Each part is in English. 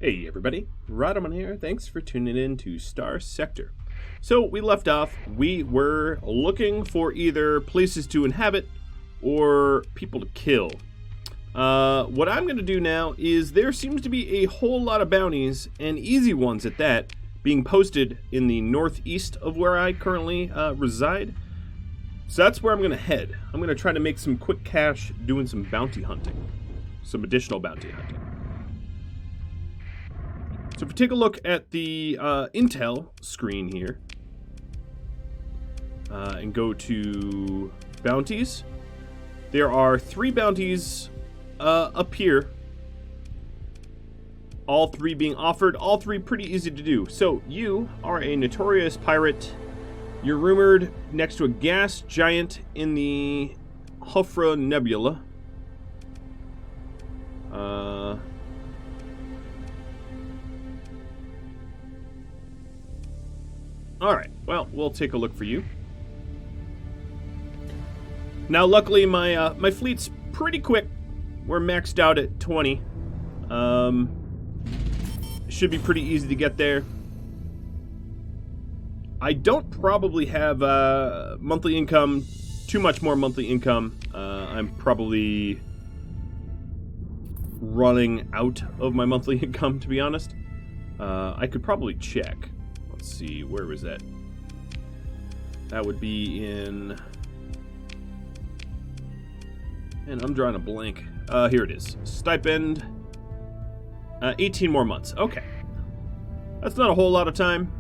Hey everybody, Rodman here. Thanks for tuning in to Starsector. So we left off, we were looking for either places to inhabit or people to kill. What I'm going to do now is there seems to be a whole lot of bounties, and easy ones at that, being posted in the northeast of where I currently reside. So that's where I'm going to head. I'm going to try to make some quick cash doing some bounty hunting. Some additional bounty hunting. So if we take a look at the intel screen here and go to bounties, there are 3 bounties up here, all 3 being offered, all 3 pretty easy to do. So you are a notorious pirate. You're rumored next to a gas giant in the Hufra Nebula. Alright, well, we'll take a look for you. Now, luckily, my fleet's pretty quick. We're maxed out at 20. Should be pretty easy to get there. I don't probably have monthly income, too much more monthly income. I'm probably running out of my monthly income, to be honest. I could probably check. Let's see, where was that? That would be in... And I'm drawing a blank. Here it is. Stipend. 18 more months. Okay. That's not a whole lot of time.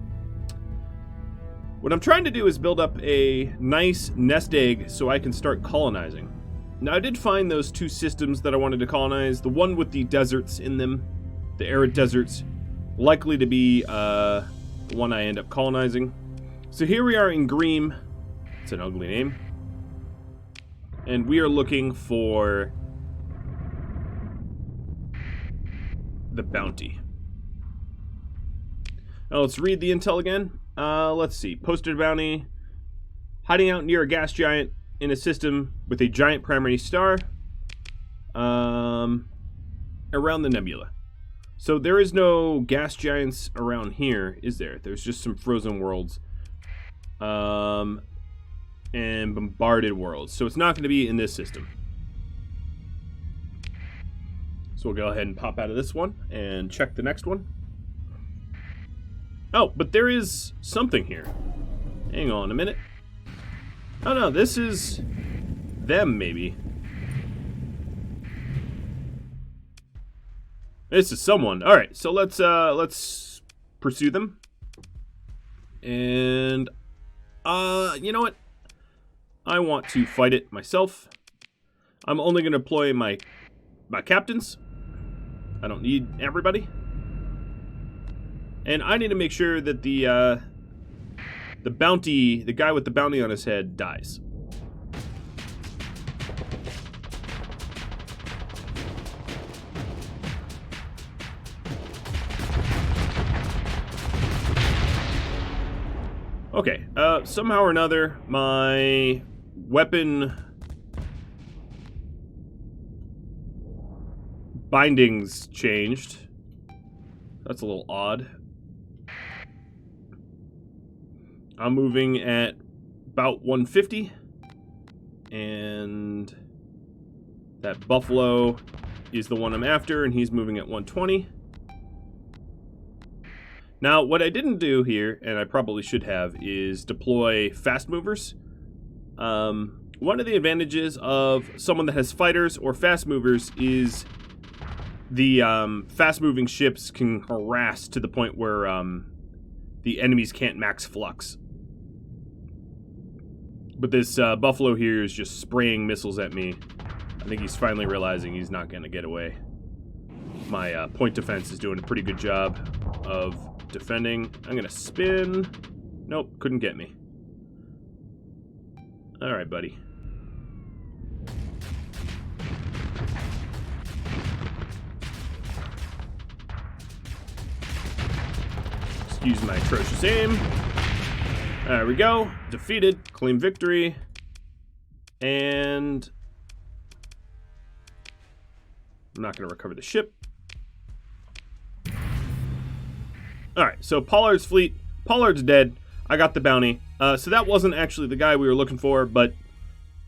What I'm trying to do is build up a nice nest egg so I can start colonizing. Now, I did find those 2 systems that I wanted to colonize. The one with the deserts in them, the arid deserts, likely to be the one I end up colonizing. So here we are in Green. It's an ugly name. And we are looking for the bounty. Now let's read the intel again. Let's see. Posted bounty. Hiding out near a gas giant in a system with a giant primary star. Around the nebula. So there is no gas giants around here, is there? There's just some frozen worlds. And bombarded worlds. So it's not going to be in this system. So we'll go ahead and pop out of this one and check the next one. Oh, but there is something here. Hang on a minute. Oh no, this is them maybe. This is someone. All right, so let's pursue them. And you know what? I want to fight it myself. I'm only going to deploy my captains. I don't need everybody. And I need to make sure that the guy with the bounty on his head dies. Okay, somehow or another, my weapon bindings changed. That's a little odd. I'm moving at about 150, and that buffalo is the one I'm after, and he's moving at 120. Now, what I didn't do here, and I probably should have, is deploy fast movers. One of the advantages of someone that has fighters or fast movers is the fast-moving ships can harass to the point where the enemies can't max flux. But this buffalo here is just spraying missiles at me. I think he's finally realizing he's not going to get away. My point defense is doing a pretty good job of defending. I'm going to spin. Nope, couldn't get me. All right, buddy. Excuse my atrocious aim. There we go. Defeated. Clean victory. And I'm not going to recover the ship. Alright, so Pollard's fleet. Pollard's dead. I got the bounty. So that wasn't actually the guy we were looking for, but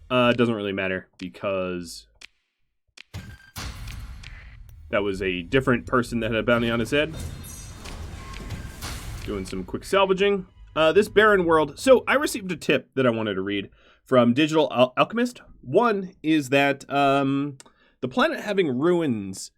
it doesn't really matter because that was a different person that had a bounty on his head. Doing some quick salvaging. This barren world. So I received a tip that I wanted to read from Digital Alchemist. One is that the planet having ruins,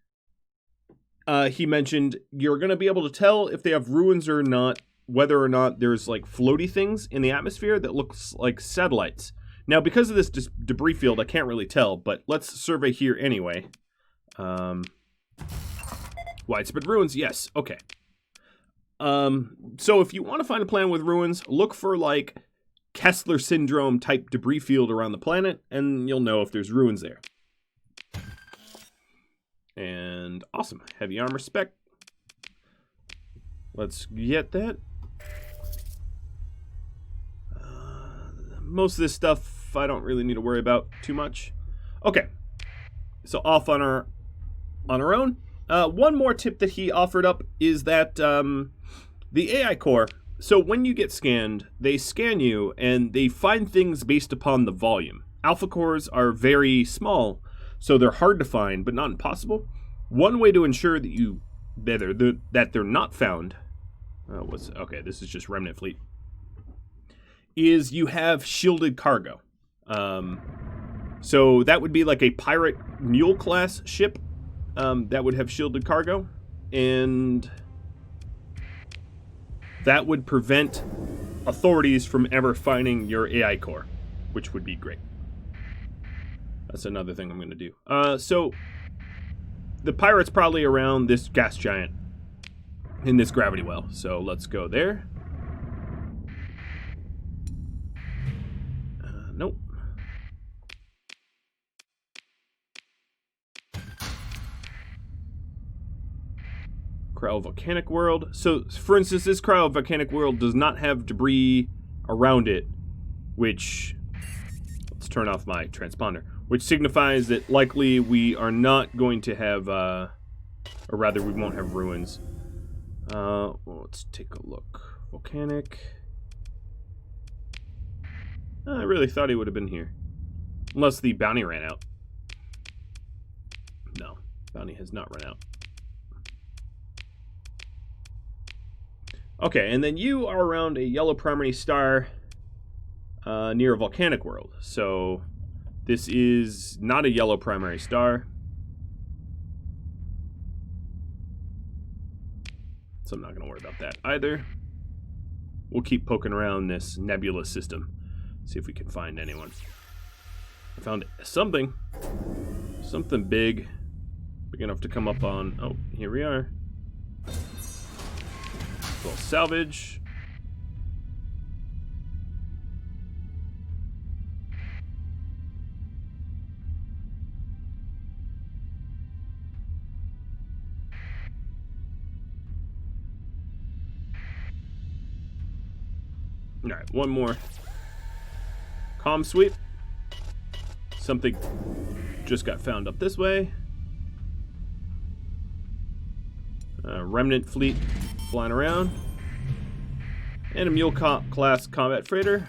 he mentioned you're going to be able to tell if they have ruins or not, whether or not there's like floaty things in the atmosphere that looks like satellites. Now, because of this debris field, I can't really tell, but let's survey here anyway. Widespread ruins, yes, okay. So if you want to find a planet with ruins, look for like Kessler syndrome type debris field around the planet, and you'll know if there's ruins there. And awesome, heavy armor spec. Let's get that. Most of this stuff I don't really need to worry about too much. Okay, so off on our own. One more tip that he offered up is that the AI core, so when you get scanned, they scan you and they find things based upon the volume. Alpha cores are very small, so they're hard to find, but not impossible. One way to ensure that they're not found, okay, this is just remnant fleet, is you have shielded cargo. So that would be like a pirate mule class ship that would have shielded cargo, and that would prevent authorities from ever finding your AI core, which would be great. That's another thing I'm going to do. So the pirate's probably around this gas giant in this gravity well, so let's go there. Nope. Cryovolcanic world. So, for instance, this cryovolcanic world does not have debris around it, which, let's turn off my transponder, which signifies that likely we are not going to have, or rather we won't have ruins. Well, let's take a look. Volcanic. I really thought he would have been here. Unless the bounty ran out. No, bounty has not run out. Okay, and then you are around a yellow primary star near a volcanic world. So this is not a yellow primary star. So I'm not going to worry about that either. We'll keep poking around this nebula system. See if we can find anyone. I found something. Something big. Big enough to come up on. Oh, here we are. A little salvage. Alright, one more. Comm sweep. Something just got found up this way. Remnant fleet flying around. And a mule class combat freighter.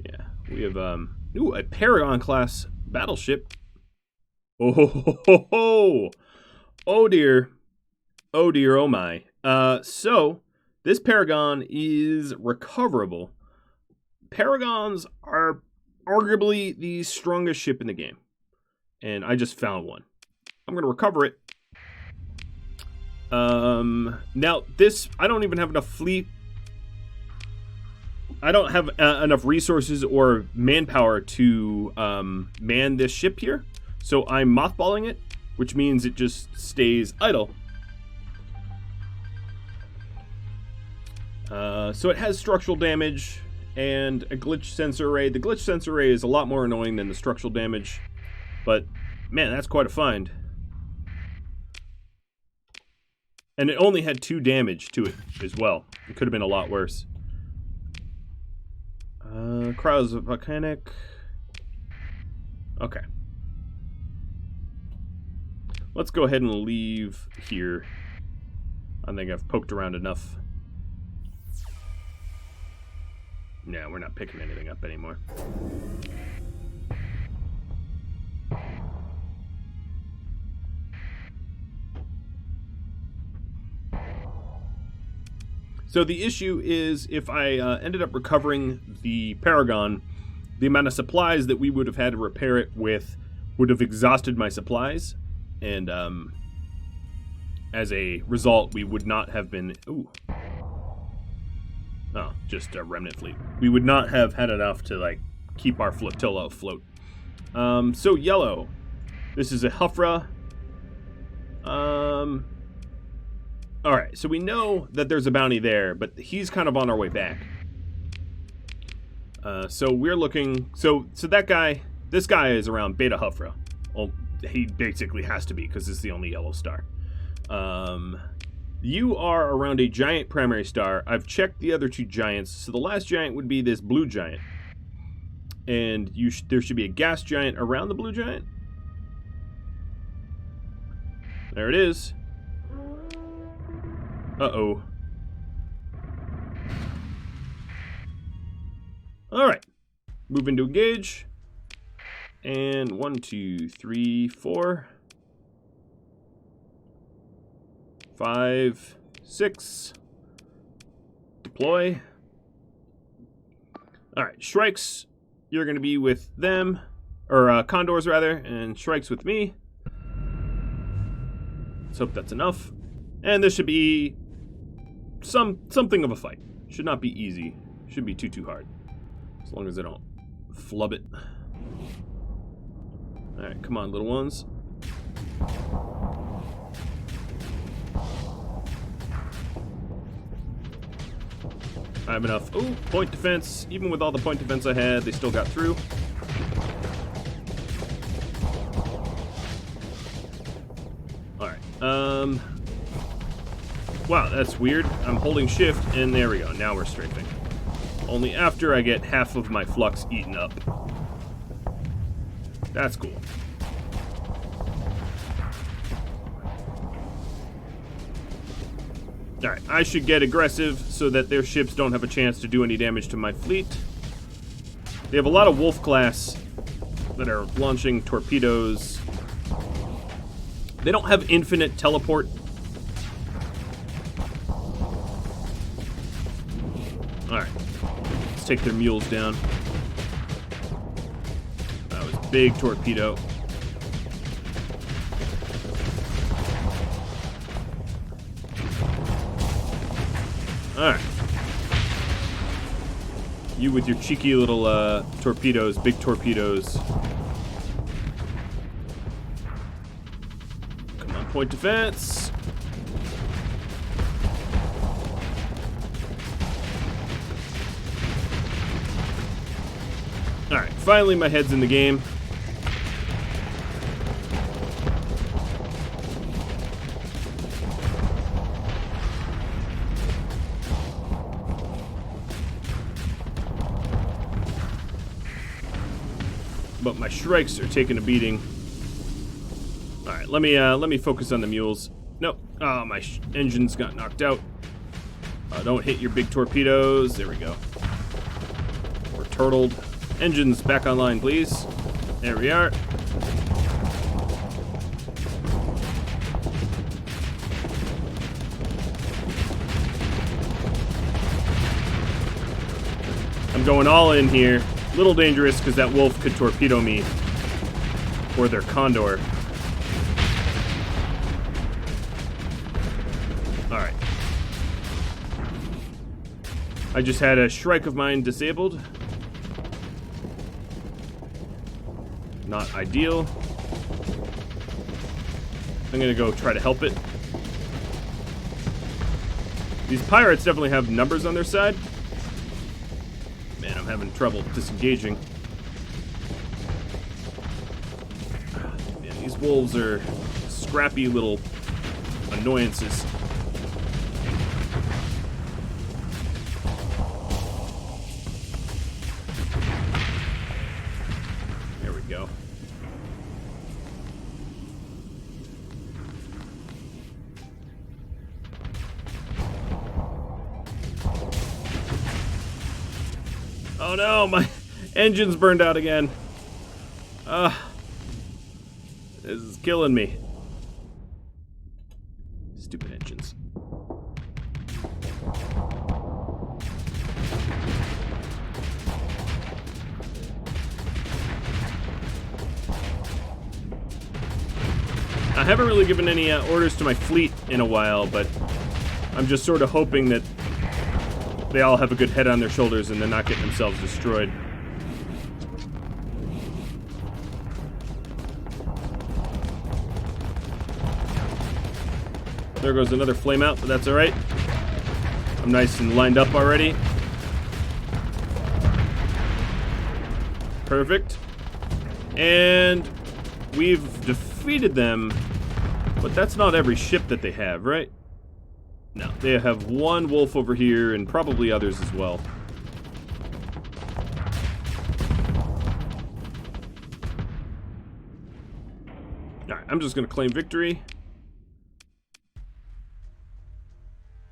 Yeah, we have ooh, a Paragon class battleship. Oh ho ho ho ho! Oh dear. Oh dear, oh my. So this Paragon is recoverable. Paragons are arguably the strongest ship in the game. And I just found one. I'm going to recover it. Now, this, I don't even have enough fleet. I don't have enough resources or manpower to man this ship here. So I'm mothballing it, which means it just stays idle. So it has structural damage and a glitch sensor array. The glitch sensor array is a lot more annoying than the structural damage, but man, that's quite a find. And it only had 2 damage to it as well. It could have been a lot worse. Cryovolcanic. Okay. Let's go ahead and leave here. I think I've poked around enough. Yeah, we're not picking anything up anymore. So the issue is, if I ended up recovering the Paragon, the amount of supplies that we would have had to repair it with would have exhausted my supplies, and as a result, we would not have been... Ooh. Oh, just a remnant fleet. We would not have had enough to, like, keep our flotilla afloat. So yellow. This is a Hufra. Alright, so we know that there's a bounty there, but he's kind of on our way back. So we're looking... So that guy... This guy is around Beta Hufra. Well, he basically has to be, because it's the only yellow star. You are around a giant primary star. I've checked the other two giants. So the last giant would be this blue giant. And there should be a gas giant around the blue giant. There it is. Uh-oh. Alright. Move into engage. And 1, 2, 3, 4. 5, 6. Deploy. Alright, Shrikes, you're going to be with them. Or, Condors, rather. And Shrikes with me. Let's hope that's enough. And this should be something of a fight. Should not be easy. Shouldn't be too hard. As long as I don't flub it. Alright, come on, little ones. I have enough. Oh, point defense. Even with all the point defense I had, they still got through. Alright, wow, that's weird. I'm holding shift, and there we go. Now we're strafing. Only after I get half of my flux eaten up. That's cool. Alright, I should get aggressive so that their ships don't have a chance to do any damage to my fleet. They have a lot of Wolf class that are launching torpedoes. They don't have infinite teleport. Alright, let's take their mules down. That was a big torpedo. Alright. You with your cheeky little torpedoes, big torpedoes. Come on, point defense. Alright, finally my head's in the game. But my Shrikes are taking a beating. Alright, let me focus on the mules. Nope. Oh, my engines got knocked out. Don't hit your big torpedoes. There we go. We're turtled. Engines back online, please. There we are. I'm going all in here. Little dangerous because that wolf could torpedo me. Or their condor. Alright. I just had a Shrike of mine disabled. Not ideal. I'm gonna go try to help it. These pirates definitely have numbers on their side. Man, I'm having trouble disengaging. Man, these wolves are scrappy little annoyances. There we go. Oh no, my engine's burned out again. This is killing me. Stupid engines. I haven't really given any orders to my fleet in a while, but I'm just sort of hoping that they all have a good head on their shoulders and they're not getting themselves destroyed. There goes another flame out, but that's alright. I'm nice and lined up already. Perfect. And we've defeated them, but that's not every ship that they have, right? No, they have one wolf over here and probably others as well. Alright, I'm just going to claim victory.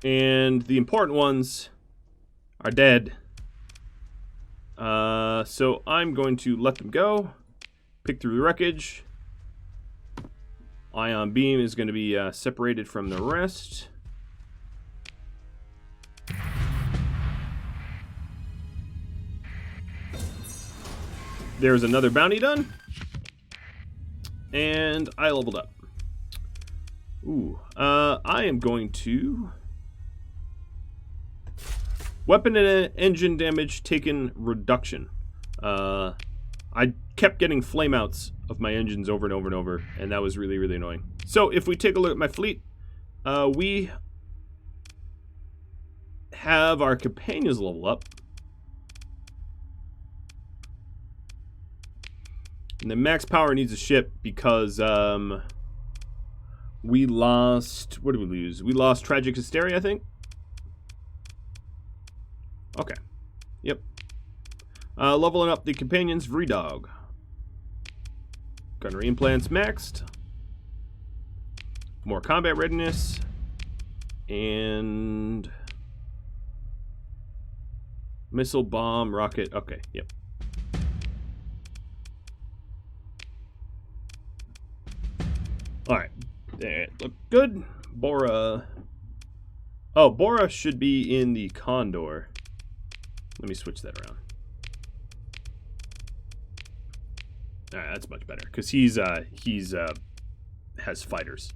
And the important ones are dead. So I'm going to let them go. Pick through the wreckage. Ion beam is going to be separated from the rest. There's another bounty done. And I leveled up. Ooh. I am going to... Weapon and engine damage taken reduction. I kept getting flameouts of my engines over and over and over, and that was really, really annoying. So if we take a look at my fleet, we have our companions level up. And then max power needs a ship because we lost... What did we lose? We lost Tragic Hysteria, I think. Okay. Yep. Leveling up the companions, Vredog. Gunnery implants maxed. More combat readiness. And... missile, bomb, rocket. Okay, yep. Alright. That looked good. Bora. Oh, Bora should be in the Condor. Let me switch that around. Alright, that's much better. Because he's has fighters.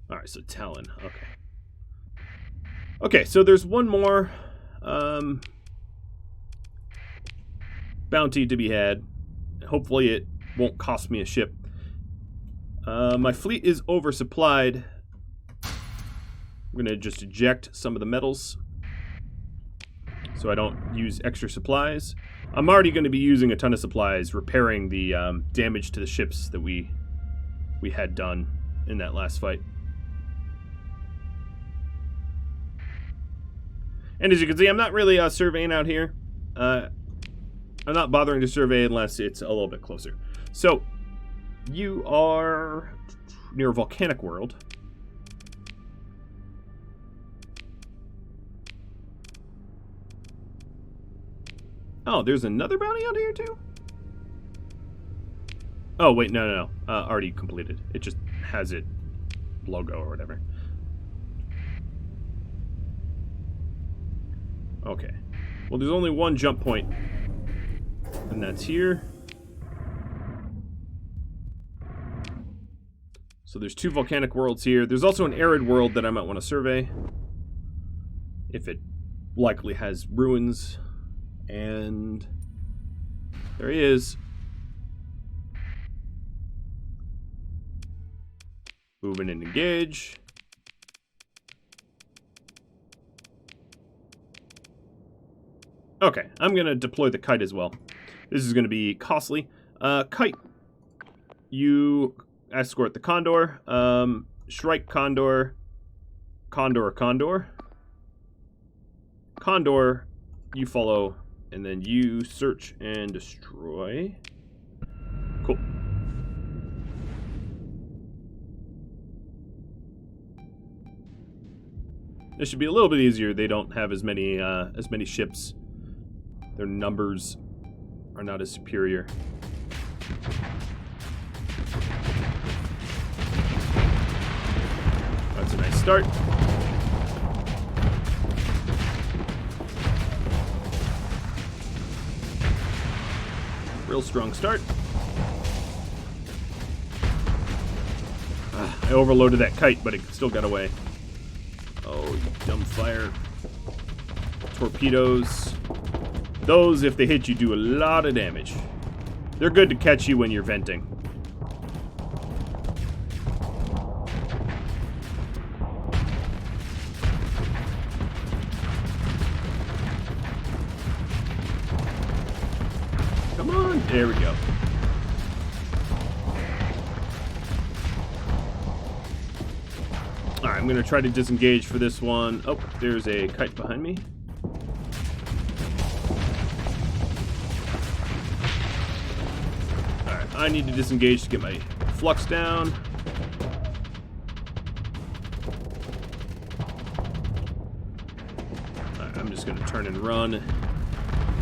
Alright, so Talon. Okay. Okay, so there's one more bounty to be had. Hopefully it won't cost me a ship. My fleet is oversupplied. I'm going to just eject some of the metals so I don't use extra supplies. I'm already going to be using a ton of supplies repairing the damage to the ships that we had done in that last fight. And as you can see, I'm not really surveying out here. I'm not bothering to survey unless it's a little bit closer. So, you are near a volcanic world. Oh, there's another bounty out here too? Oh, wait, no. Already completed. It just has it logo or whatever. Okay. Well, there's only one jump point, and that's here. So there's two volcanic worlds here. There's also an arid world that I might want to survey, if it likely has ruins. And there he is. Move in and engage. Okay, I'm going to deploy the kite as well. This is going to be costly. Kite. You escort the Condor. Shrike Condor. Condor. Condor, you follow, and then you search and destroy. Cool. This should be a little bit easier. They don't have as many ships their numbers are not as superior. That's a nice start. Real strong start. I overloaded that kite, but it still got away. Oh, you dumb fire. Torpedoes. Those, if they hit you, do a lot of damage. They're good to catch you when you're venting. Come on. There we go. Alright, I'm going to try to disengage for this one. Oh, there's a kite behind me. Alright, I need to disengage to get my flux down. Alright, I'm just going to turn and run.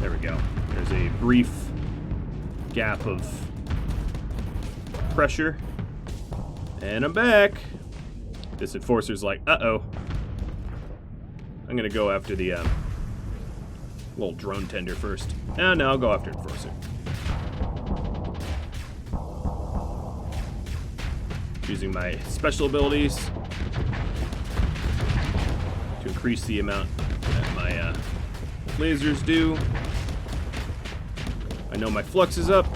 There we go. There's a brief gap of pressure. And I'm back. This enforcer's like, uh-oh. I'm gonna go after the little drone tender first. No, I'll go after enforcer. Using my special abilities to increase the amount that my lasers do. I know my flux is up.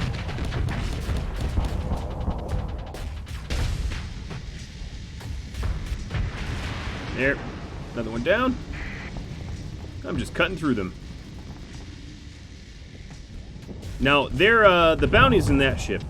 There. Another one down. I'm just cutting through them. Now, they're, the bounties in that ship.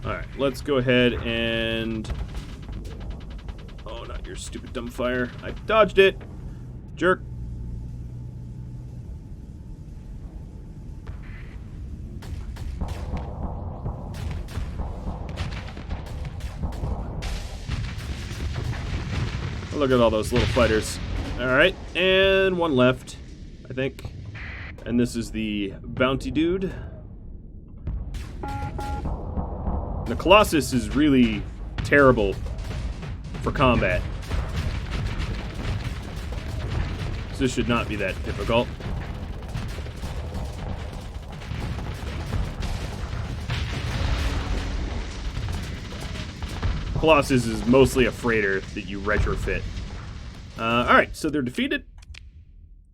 Alright, let's go ahead and... Oh, not your stupid dumb fire. I dodged it. Jerk. Look at all those little fighters. Alright, and one left, I think. And this is the bounty dude. The Colossus is really terrible for combat. So this should not be that difficult. Colossus is mostly a freighter that you retrofit. Alright, so they're defeated.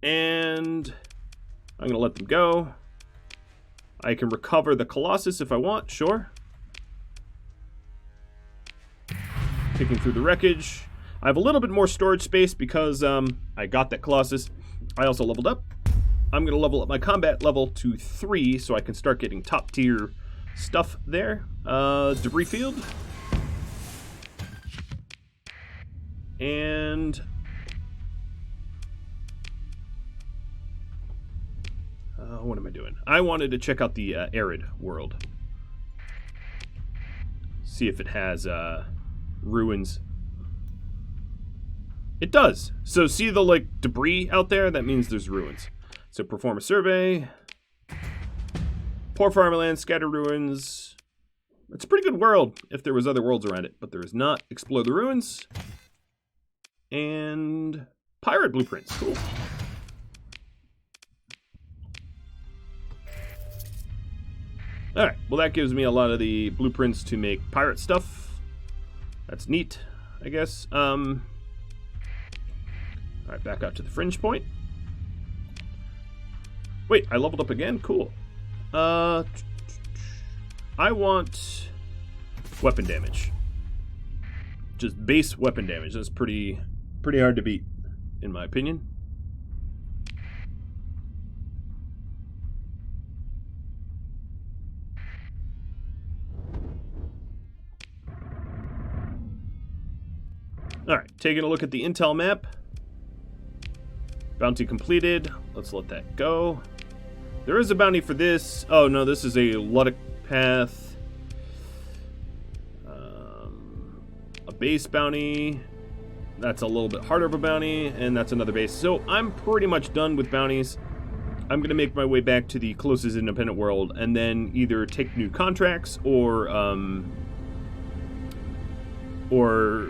And I'm going to let them go. I can recover the Colossus if I want, sure. Picking through the wreckage. I have a little bit more storage space because I got that Colossus. I also leveled up. I'm going to level up my combat level to 3 so I can start getting top tier stuff there. Debris field. And what am I doing? I wanted to check out the arid world. See if it has ruins. It does. So see the like debris out there? That means there's ruins. So perform a survey. Poor farmland, scatter ruins. It's a pretty good world if there was other worlds around it, but there is not. Explore the ruins. And pirate blueprints. Cool. Alright, well that gives me a lot of the blueprints to make pirate stuff. That's neat, I guess. Alright, back out to the fringe point. Wait, I leveled up again? Cool. I want weapon damage. Just base weapon damage. That's pretty hard to beat, in my opinion. Alright, taking a look at the intel map. Bounty completed. Let's let that go. There is a bounty for this. Oh, no, this is a Luddic Path. A base bounty. That's a little bit harder of a bounty, and that's another base. So I'm pretty much done with bounties. I'm going to make my way back to the closest independent world, and then either take new contracts or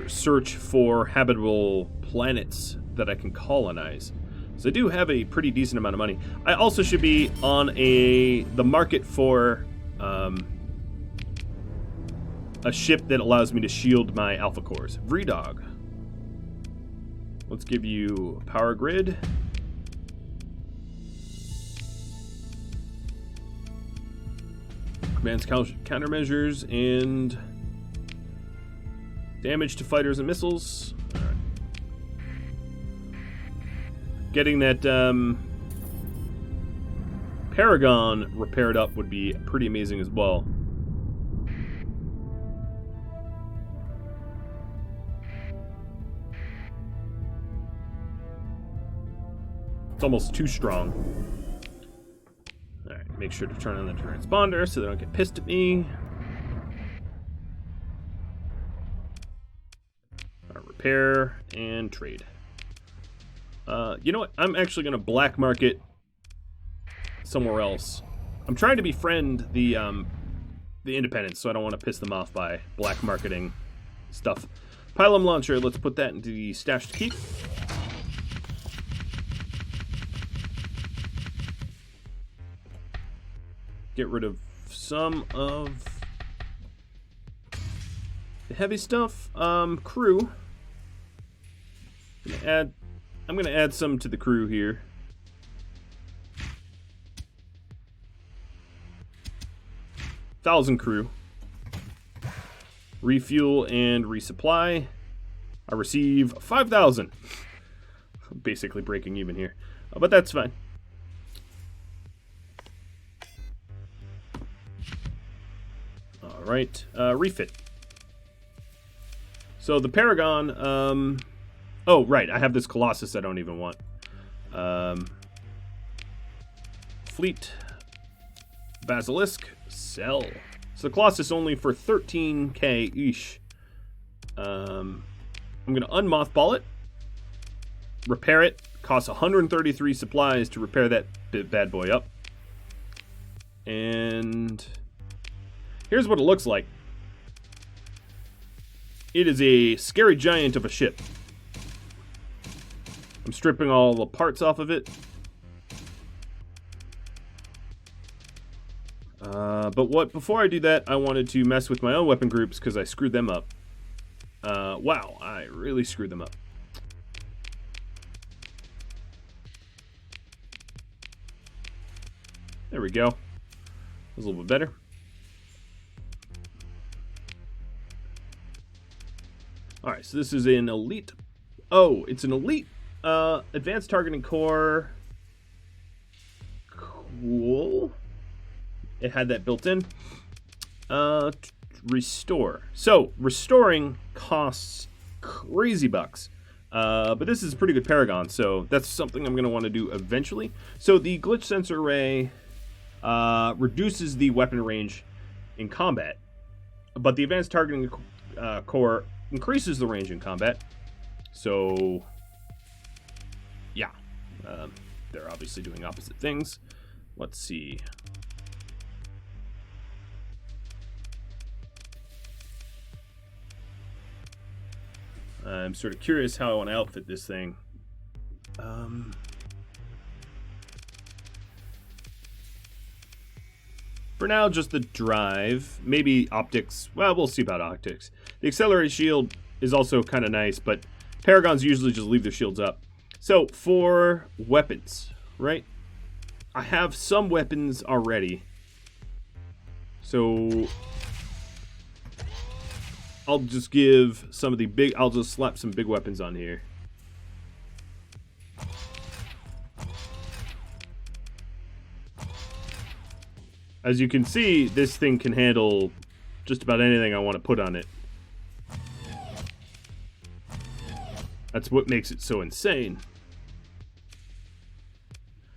search for habitable planets that I can colonize. So I do have a pretty decent amount of money. I also should be on the market for a ship that allows me to shield my alpha cores. Vredog. Let's give you power grid. Commands countermeasures and damage to fighters and missiles. All right. Getting that Paragon repaired up would be pretty amazing as well. It's almost too strong. Alright, make sure to turn on the transponder so they don't get pissed at me. Alright, repair and trade. You know what? I'm actually going to black market somewhere else. I'm trying to befriend the independents, so I don't want to piss them off by black marketing stuff. Pylum launcher, let's put that into the stash to keep. Get rid of some of the heavy stuff. Crew. I'm gonna add some to the crew here. $1,000 crew. Refuel and resupply. I receive 5,000. Basically breaking even here, but that's fine. All right, refit. So the Paragon. Oh, right, I have this Colossus I don't even want. Fleet. Basilisk. Sell. So the Colossus only for 13k each. I'm going to unmothball it. Repair it. Costs 133 supplies to repair that bad boy up. And here's what it looks like. It is a scary giant of a ship. I'm stripping all the parts off of it. But before I do that, I wanted to mess with my own weapon groups because I screwed them up. Wow, I really screwed them up. There we go. That was a little bit better. Alright, so this is an elite. Oh, it's an elite advanced targeting core. Cool. It had that built in. Restore. So, restoring costs crazy bucks. But this is a pretty good Paragon, so that's something I'm going to want to do eventually. So, the glitch sensor array reduces the weapon range in combat, but the advanced targeting core increases the range in combat. So, yeah. They're obviously doing opposite things. Let's see. I'm sort of curious how I want to outfit this thing. For now, just the drive. Maybe optics. Well, we'll see about optics. The accelerated shield is also kind of nice, but Paragons usually just leave their shields up. So, for weapons, right? I have some weapons already. So I'll just give some of the big... I'll just slap some big weapons on here. As you can see, this thing can handle just about anything I want to put on it. That's what makes it so insane.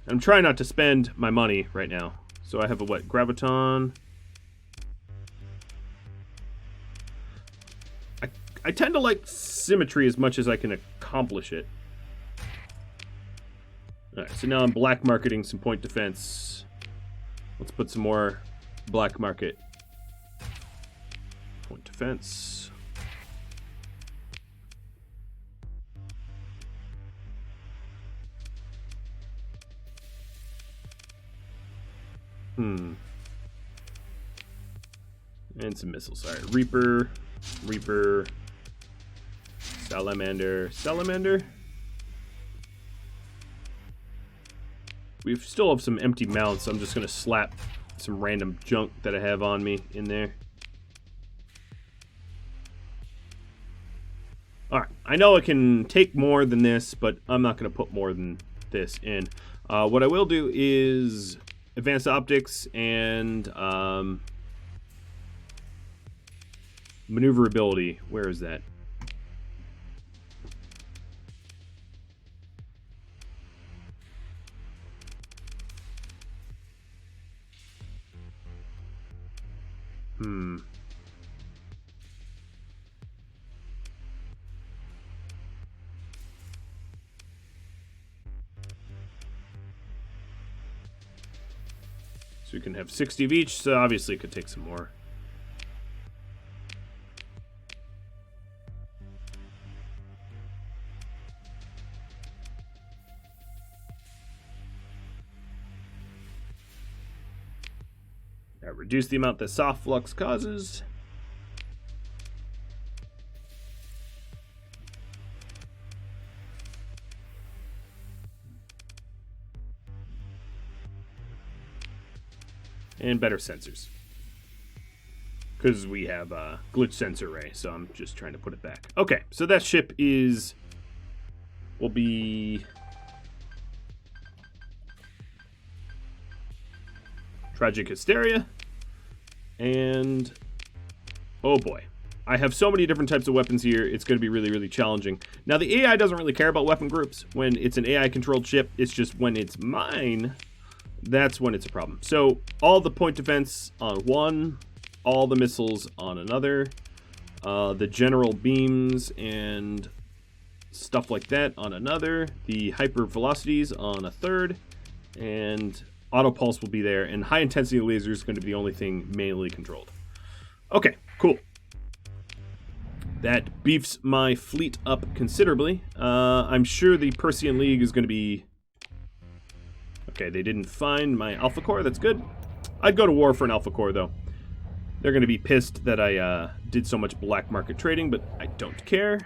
I'm trying not to spend my money right now. So I have a what? Graviton. I tend to like symmetry as much as I can accomplish it. Alright, so now I'm black marketing some point defense. Let's put some more black market point defense. And some missiles. Alright, Reaper, Salamander. We still have some empty mounts, so I'm just going to slap some random junk that I have on me in there. Alright, I know I can take more than this, but I'm not going to put more than this in. What I will do is advanced optics and maneuverability. Where is that? So we can have 60 of each, so obviously it could take some more. Reduce the amount that soft flux causes. And better sensors. Because we have a glitch sensor array, so I'm just trying to put it back. Okay, so that ship will be Tragic Hysteria. And oh boy, I have so many different types of weapons here, it's going to be really, really challenging. Now, the AI doesn't really care about weapon groups. When it's an AI-controlled ship, it's just when it's mine, that's when it's a problem. So, all the point defense on one, all the missiles on another, the general beams and stuff like that on another, the hyper velocities on a third, and auto pulse will be there, and high intensity laser is going to be the only thing manually controlled. Okay, cool. That beefs my fleet up considerably. I'm sure the Persian League is going to be... Okay, they didn't find my Alpha Core. That's good. I'd go to war for an Alpha Core, though. They're going to be pissed that I did so much black market trading, but I don't care.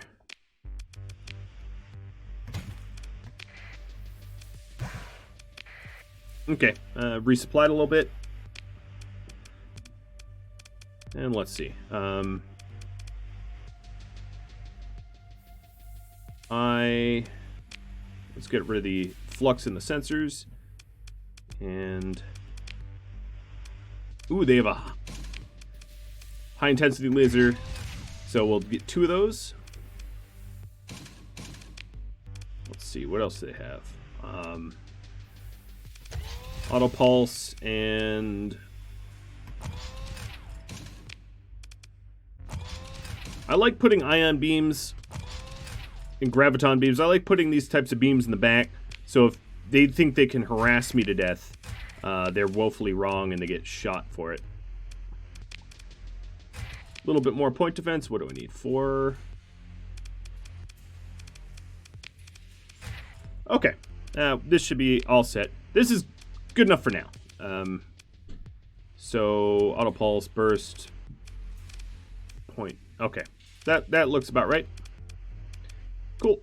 Okay, resupplied a little bit. And let's see. Let's get rid of the flux in the sensors. And ooh, they have a high intensity laser. So we'll get 2 of those. Let's see, what else do they have? Auto pulse and I like putting ion beams and graviton beams. I like putting these types of beams in the back, so if they think they can harass me to death, they're woefully wrong and they get shot for it. A little bit more point defense. What do I need? 4. Okay, this should be all set. This is good enough for now. So auto pulse, burst, point. Okay, that looks about right. Cool.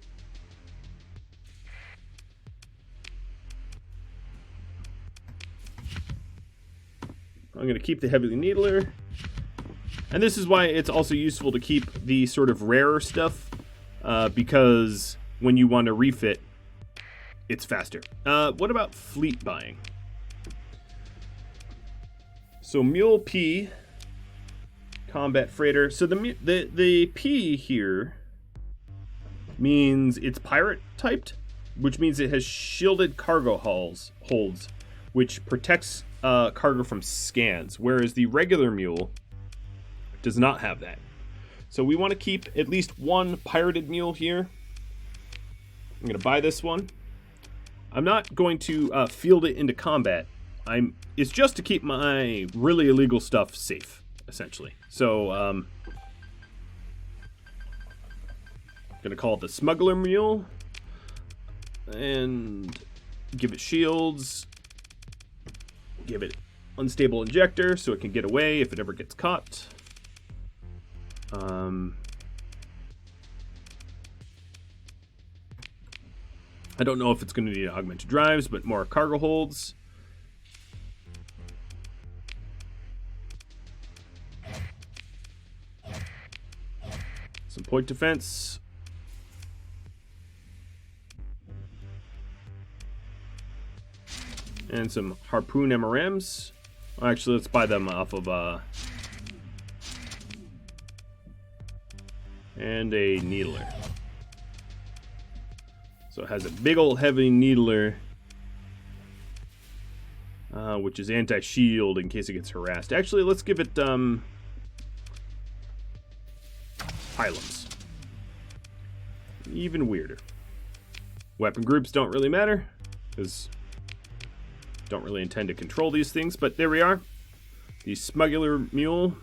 I'm going to keep the heavy needler. And this is why it's also useful to keep the sort of rarer stuff, because when you want to refit, it's faster. What about fleet buying? So Mule P, combat freighter. So the P here means it's pirate typed. which means it has shielded cargo holds, which protects cargo from scans, whereas the regular mule does not have that. So we want to keep at least one pirated mule here. I'm going to buy this one. I'm not going to field it into combat. It's just to keep my really illegal stuff safe, essentially. So, I'm going to call it the smuggler mule. And give it shields. Give it unstable injector so it can get away if it ever gets caught. I don't know if it's going to need augmented drives, but more cargo holds. Some point defense. And some harpoon MRMs. Actually, let's buy them off of and a needler. So it has a big old heavy needler, which is anti-shield in case it gets harassed. Actually, let's give it pylons. Even weirder. Weapon groups don't really matter, because don't really intend to control these things, but there we are. The smuggler mule.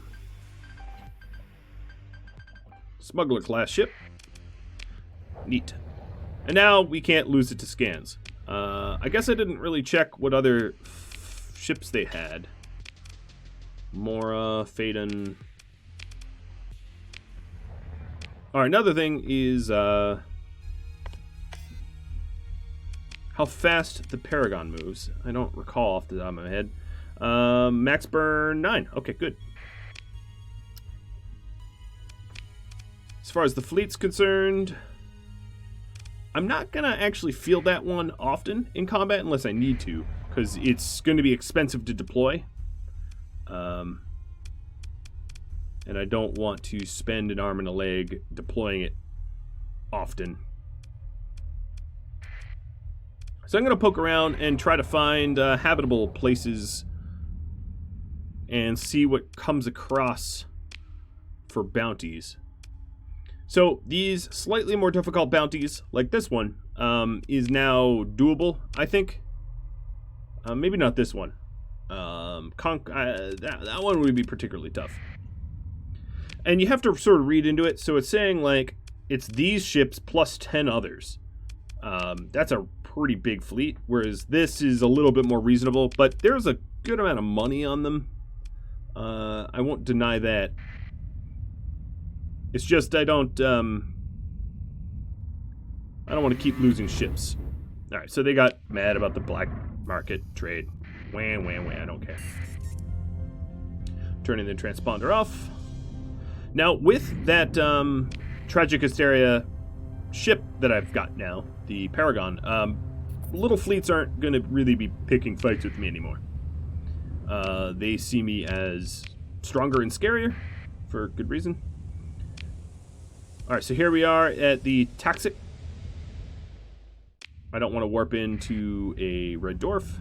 Smuggler class ship. Neat. And now we can't lose it to scans. I guess I didn't really check what other ships they had. Mora, Phaedon. Alright, another thing is how fast the Paragon moves. I don't recall off the top of my head. Max burn 9. Okay, good. As far as the fleet's concerned, I'm not going to actually field that one often in combat unless I need to, because it's going to be expensive to deploy. And I don't want to spend an arm and a leg deploying it often. So I'm going to poke around and try to find habitable places and see what comes across for bounties. So these slightly more difficult bounties, like this one, is now doable, I think. Maybe not this one. That one would be particularly tough. And you have to sort of read into it. So it's saying, like, it's these ships plus 10 others. That's a pretty big fleet, whereas this is a little bit more reasonable. But there's a good amount of money on them. I won't deny that. It's just I don't want to keep losing ships. All right, so they got mad about the black market trade. Wah, wah, wah, I don't care. Turning the transponder off. Now, with that Tragic Hysteria ship that I've got now, the Paragon, little fleets aren't going to really be picking fights with me anymore. They see me as stronger and scarier, for good reason. Alright, so here we are at the Taxic. I don't want to warp into a red dwarf.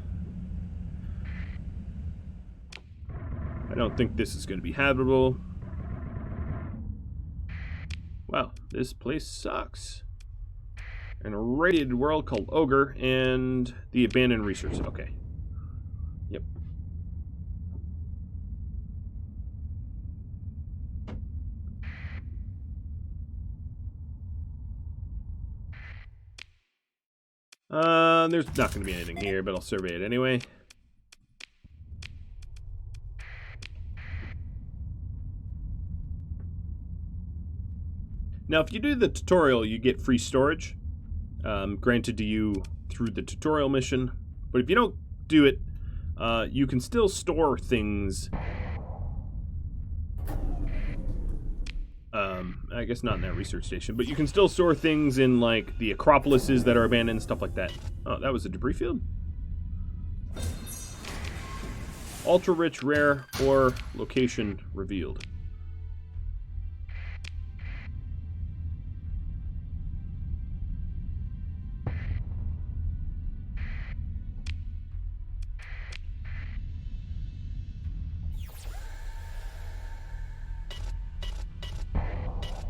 I don't think this is going to be habitable. Wow, this place sucks. An irradiated world called Ogre and the abandoned research. Okay. Yep. There's not going to be anything here, but I'll survey it anyway. Now, if you do the tutorial, you get free storage, granted to you through the tutorial mission. But if you don't do it, you can still store things. I guess not in that research station, but you can still store things in, like, the Acropolises that are abandoned and stuff like that. Oh, that was a debris field? Ultra-rich, rare, or location revealed.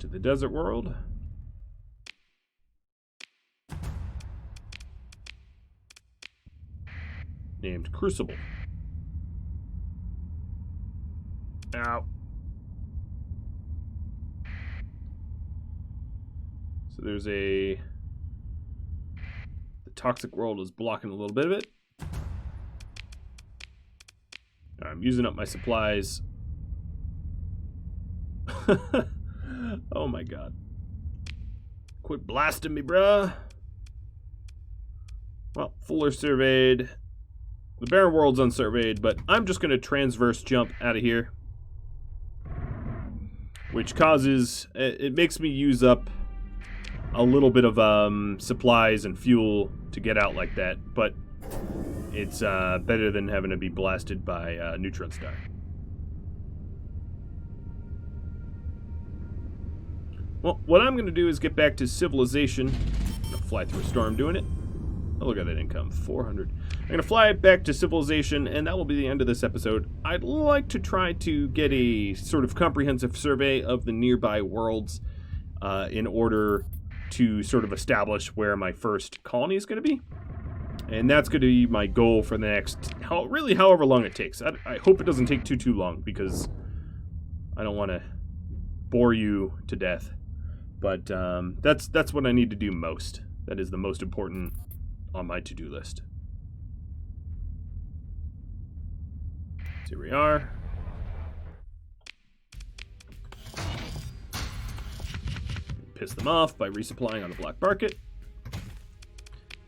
to the desert world. Named Crucible. Ow. So there's the toxic world is blocking a little bit of it. I'm using up my supplies. Oh my god. Quit blasting me, bruh. Well, Fuller surveyed. The barren world's unsurveyed, but I'm just going to transverse jump out of here. Which causes... It makes me use up a little bit of supplies and fuel to get out like that, but it's better than having to be blasted by a neutron star. Well, what I'm going to do is get back to civilization. I'm going to fly through a storm doing it. Oh, look at that income, 400. I'm going to fly back to civilization, and that will be the end of this episode. I'd like to try to get a sort of comprehensive survey of the nearby worlds in order to sort of establish where my first colony is going to be. And that's going to be my goal for the next, really however long it takes. I hope it doesn't take too long, because I don't want to bore you to death. But that's what I need to do most. That is the most important on my to-do list. So here we are. Piss them off by resupplying on the black market.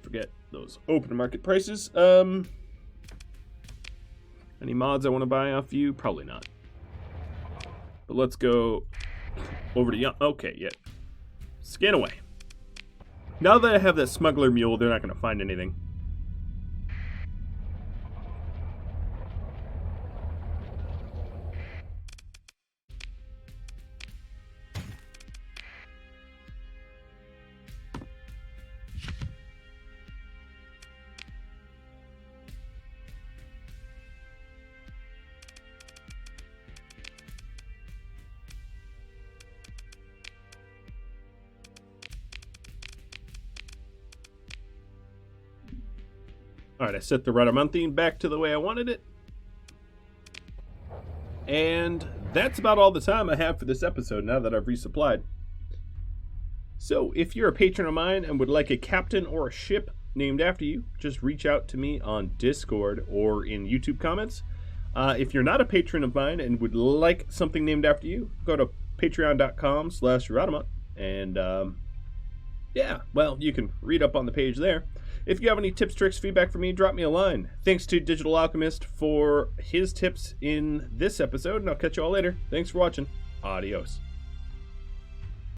Forget those open market prices. Any mods I want to buy off you? Probably not. But let's go over to okay, yeah. Scan away. Now that I have that smuggler mule, they're not going to find anything. Alright, I set the radamanthine back to the way I wanted it. And that's about all the time I have for this episode now that I've resupplied. So, if you're a patron of mine and would like a captain or a ship named after you, just reach out to me on Discord or in YouTube comments. If you're not a patron of mine and would like something named after you, go to patreon.com/Radamant and yeah, well, you can read up on the page there. If you have any tips, tricks, feedback for me, drop me a line. Thanks to Digital Alchemist for his tips in this episode, and I'll catch you all later. Thanks for watching. Adios.